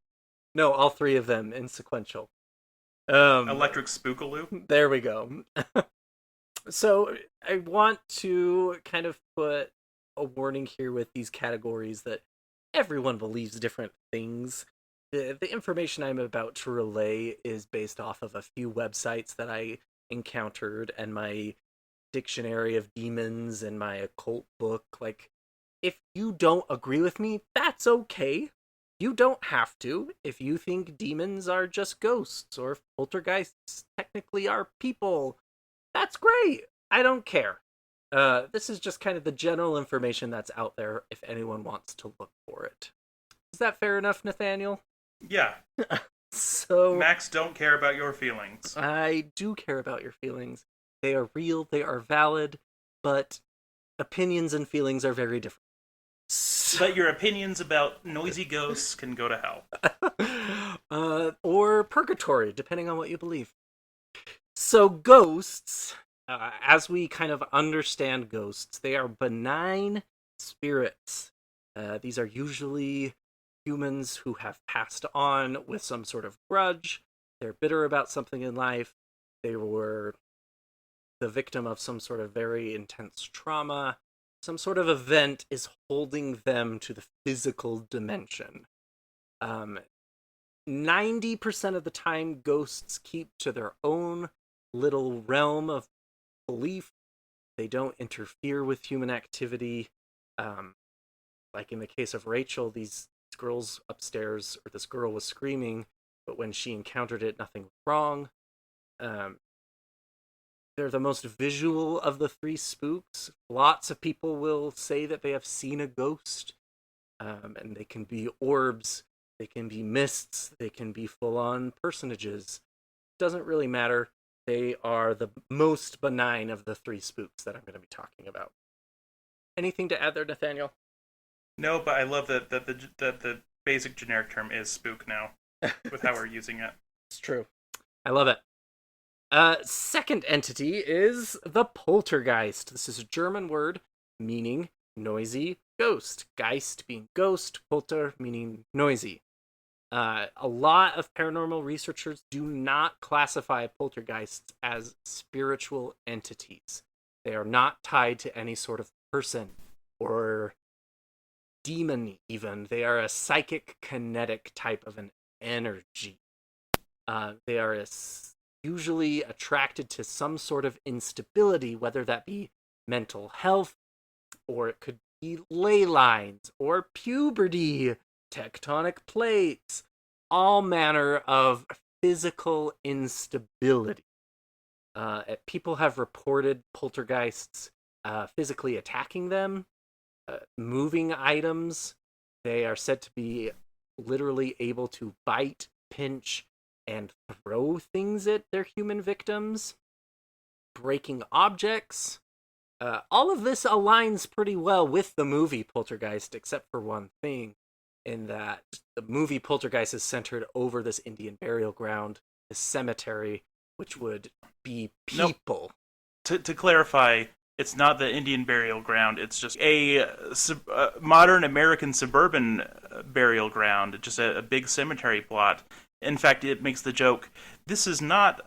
No, all 3 of them in sequential. Electric Spookaloo? There we go. So I want to kind of put a warning here with these categories that everyone believes different things. The information I'm about to relay is based off of a few websites that I encountered and my dictionary of demons and my occult book. Like, if you don't agree with me, that's okay. You don't have to. If you think demons are just ghosts or poltergeists technically are people, that's great. I don't care. This is just kind of the general information that's out there if anyone wants to look for it. Is that fair enough, Nathaniel? Yeah. So Max, don't care about your feelings. I do care about your feelings. They are real, they are valid, but opinions and feelings are very different. But your opinions about noisy ghosts can go to hell. Or purgatory, depending on what you believe. So ghosts, as we kind of understand ghosts, they are benign spirits. These are usually humans who have passed on with some sort of grudge. They're bitter about something in life. They were the victim of some sort of very intense trauma. Some sort of event is holding them to the physical dimension. 90% of the time, ghosts keep to their own little realm of belief. They don't interfere with human activity. Like in the case of Rachel, these girls upstairs, or this girl was screaming, but when she encountered it, nothing was wrong. They're the most visual of the three spooks. Lots of people will say that they have seen a ghost. And they can be orbs, they can be mists, they can be full-on personages. Doesn't really matter. They are the most benign of the three spooks that I'm going to be talking about. Anything to add there, Nathaniel? No, but I love that the basic generic term is spook now, with how we're using it. It's true. I love it. Second entity is the Poltergeist. This is a German word meaning noisy ghost. Geist being ghost, Polter meaning noisy. A lot of paranormal researchers do not classify poltergeists as spiritual entities. They are not tied to any sort of person or demon even. They are a psychic kinetic type of an energy. They are usually attracted to some sort of instability, whether that be mental health, or it could be ley lines, or puberty, tectonic plates, all manner of physical instability. People have reported poltergeists physically attacking them, moving items. They are said to be literally able to bite, pinch, and throw things at their human victims, breaking objects. All of this aligns pretty well with the movie Poltergeist, except for one thing, in that the movie Poltergeist is centered over this Indian burial ground, this cemetery, which would be people. Nope. To clarify, it's not the Indian burial ground. It's just a modern American suburban burial ground, just a big cemetery plot. In fact, it makes the joke, this is not,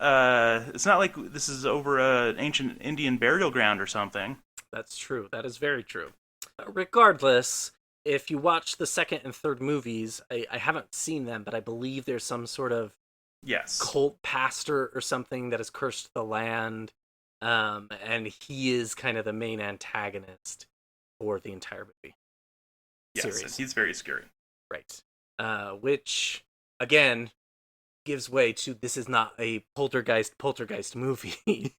it's not like this is over an ancient Indian burial ground or something. That's true. That is very true. Regardless, if you watch the second and third movies, I haven't seen them, but I believe there's some sort of cult pastor or something that has cursed the land, and he is kind of the main antagonist for the entire movie. Yes, he's very scary. Right. Which, again, gives way to this is not a poltergeist movie.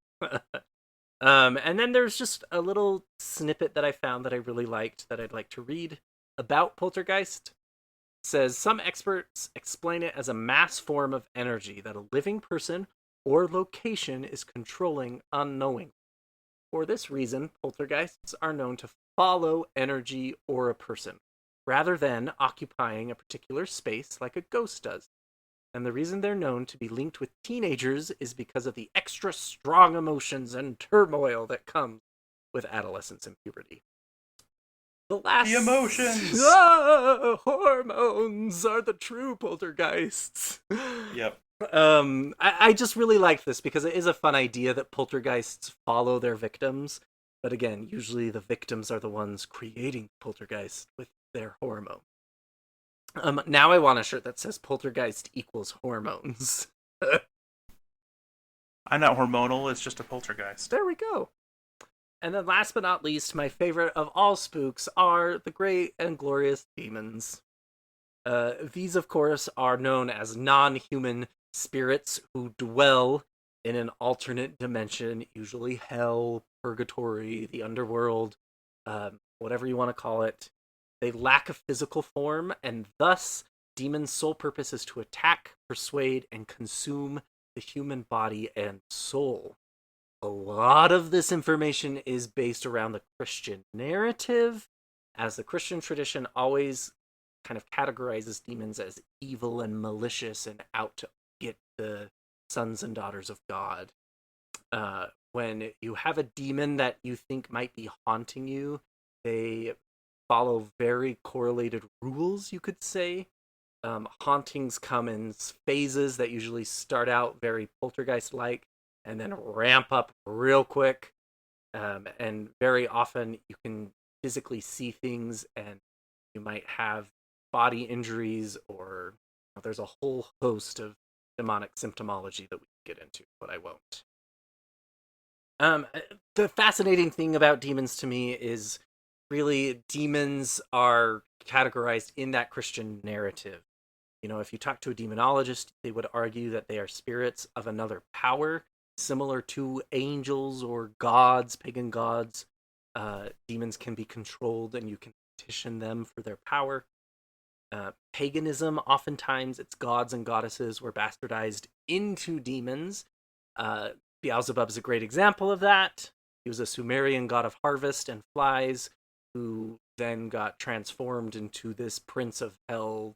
And then there's just a little snippet that I found that I really liked that I'd like to read about Poltergeist. It says, some experts explain it as a mass form of energy that a living person or location is controlling unknowingly. For this reason, poltergeists are known to follow energy or a person, rather than occupying a particular space like a ghost does. And the reason they're known to be linked with teenagers is because of the extra strong emotions and turmoil that comes with adolescence and puberty. The emotions! Hormones are the true poltergeists. Yep. I just really like this because it is a fun idea that poltergeists follow their victims. But again, usually the victims are the ones creating poltergeists with their hormones. Now I want a shirt that says poltergeist equals hormones. I'm not hormonal, it's just a poltergeist. There we go. And then last but not least, my favorite of all spooks are the great and glorious demons. These, of course, are known as non-human spirits who dwell in an alternate dimension, usually hell, purgatory, the underworld, whatever you want to call it. They lack a physical form, and thus, demons' sole purpose is to attack, persuade, and consume the human body and soul. A lot of this information is based around the Christian narrative, as the Christian tradition always kind of categorizes demons as evil and malicious and out to get the sons and daughters of God. When you have a demon that you think might be haunting you, they follow very correlated rules, you could say. Hauntings come in phases that usually start out very poltergeist-like and then ramp up real quick. And very often you can physically see things and you might have body injuries or there's a whole host of demonic symptomology that we can get into, but I won't. The fascinating thing about demons to me is really demons are categorized in that Christian narrative. You know, if you talk to a demonologist, they would argue that they are spirits of another power, similar to angels or gods, pagan gods. Demons can be controlled and you can petition them for their power. Paganism, oftentimes its gods and goddesses were bastardized into demons. Beelzebub is a great example of that. He was a Sumerian god of harvest and flies who then got transformed into this prince of hell,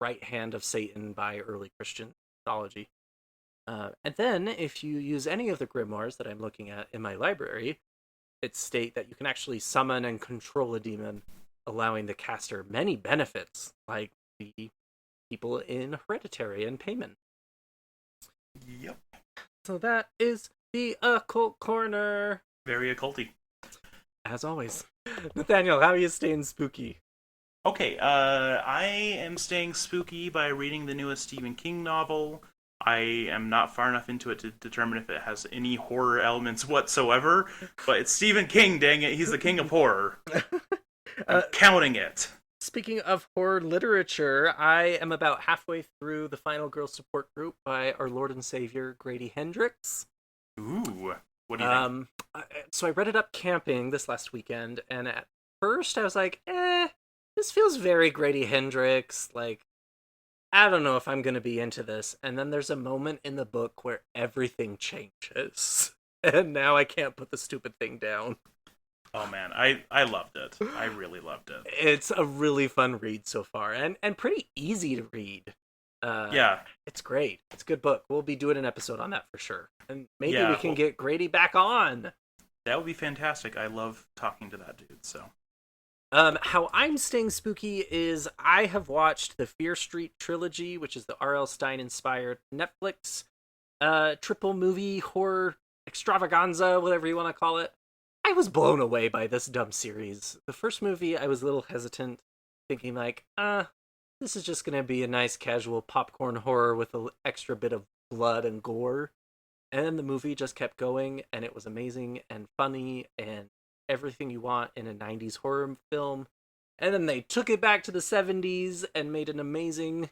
right hand of Satan by early Christian mythology. And then, if you use any of the grimoires that I'm looking at in my library, it state that you can actually summon and control a demon, allowing the caster many benefits, like the people in Hereditary and Payman. Yep. So that is the Occult Corner. Very occulty. As always. Nathaniel, how are you staying spooky? Okay, I am staying spooky by reading the newest Stephen King novel. I am not far enough into it to determine if it has any horror elements whatsoever, but it's Stephen King, dang it, he's the king of horror. I'm counting it. Speaking of horror literature, I am about halfway through The Final Girl Support Group by our Lord and Savior, Grady Hendrix. Ooh, what do you think? So I read it up camping this last weekend, and at first I was like, this feels very Grady Hendrix, like, I don't know if I'm going to be into this. And then there's a moment in the book where everything changes. And now I can't put the stupid thing down. Oh man, I loved it. I really loved it. It's a really fun read so far, and pretty easy to read. Yeah. It's great. It's a good book. We'll be doing an episode on that for sure. And maybe we can well, get Grady back on. That would be fantastic. I love talking to that dude, so. How I'm staying spooky is I have watched the Fear Street trilogy, which is the R.L. Stine-inspired Netflix triple movie horror extravaganza, whatever you want to call it. I was blown away by this dumb series. The first movie, I was a little hesitant, thinking like, this is just going to be a nice casual popcorn horror with an extra bit of blood and gore. And then the movie just kept going, and it was amazing and funny and everything you want in a 90s horror film. And then they took it back to the 70s and made an amazing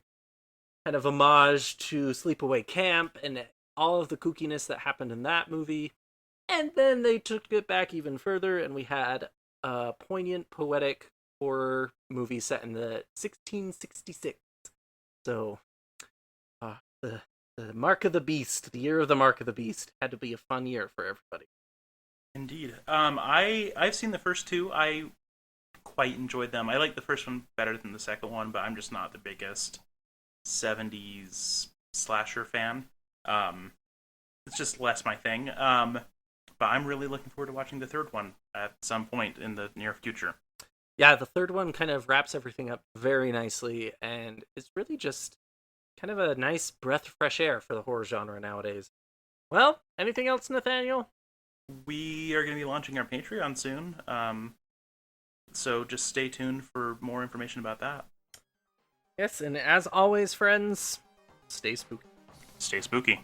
kind of homage to Sleepaway Camp and all of the kookiness that happened in that movie. And then they took it back even further, and we had a poignant, poetic horror movie set in the 1666. So, the Mark of the Beast, the year of the Mark of the Beast, had to be a fun year for everybody. Indeed. I've seen the first two. I quite enjoyed them. I like the first one better than the second one, but I'm just not the biggest 70s slasher fan. It's just less my thing. But I'm really looking forward to watching the third one at some point in the near future. Yeah, the third one kind of wraps everything up very nicely, and it's really just kind of a nice breath of fresh air for the horror genre nowadays. Well, anything else, Nathaniel? We are going to be launching our Patreon soon, so just stay tuned for more information about that. Yes, and as always, friends, stay spooky. Stay spooky.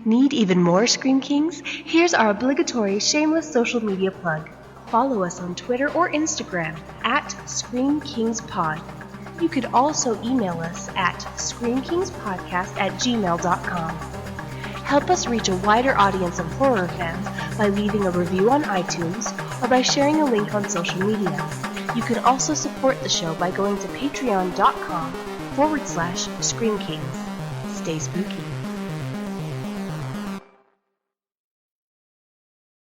Need even more Scream Kings? Here's our obligatory shameless social media plug. Follow us on Twitter or Instagram at Scream Kings Pod. You could also email us at screamkingspodcast@gmail.com. Help us reach a wider audience of horror fans by leaving a review on iTunes or by sharing a link on social media. You can also support the show by going to patreon.com/Scream Kings. Stay spooky.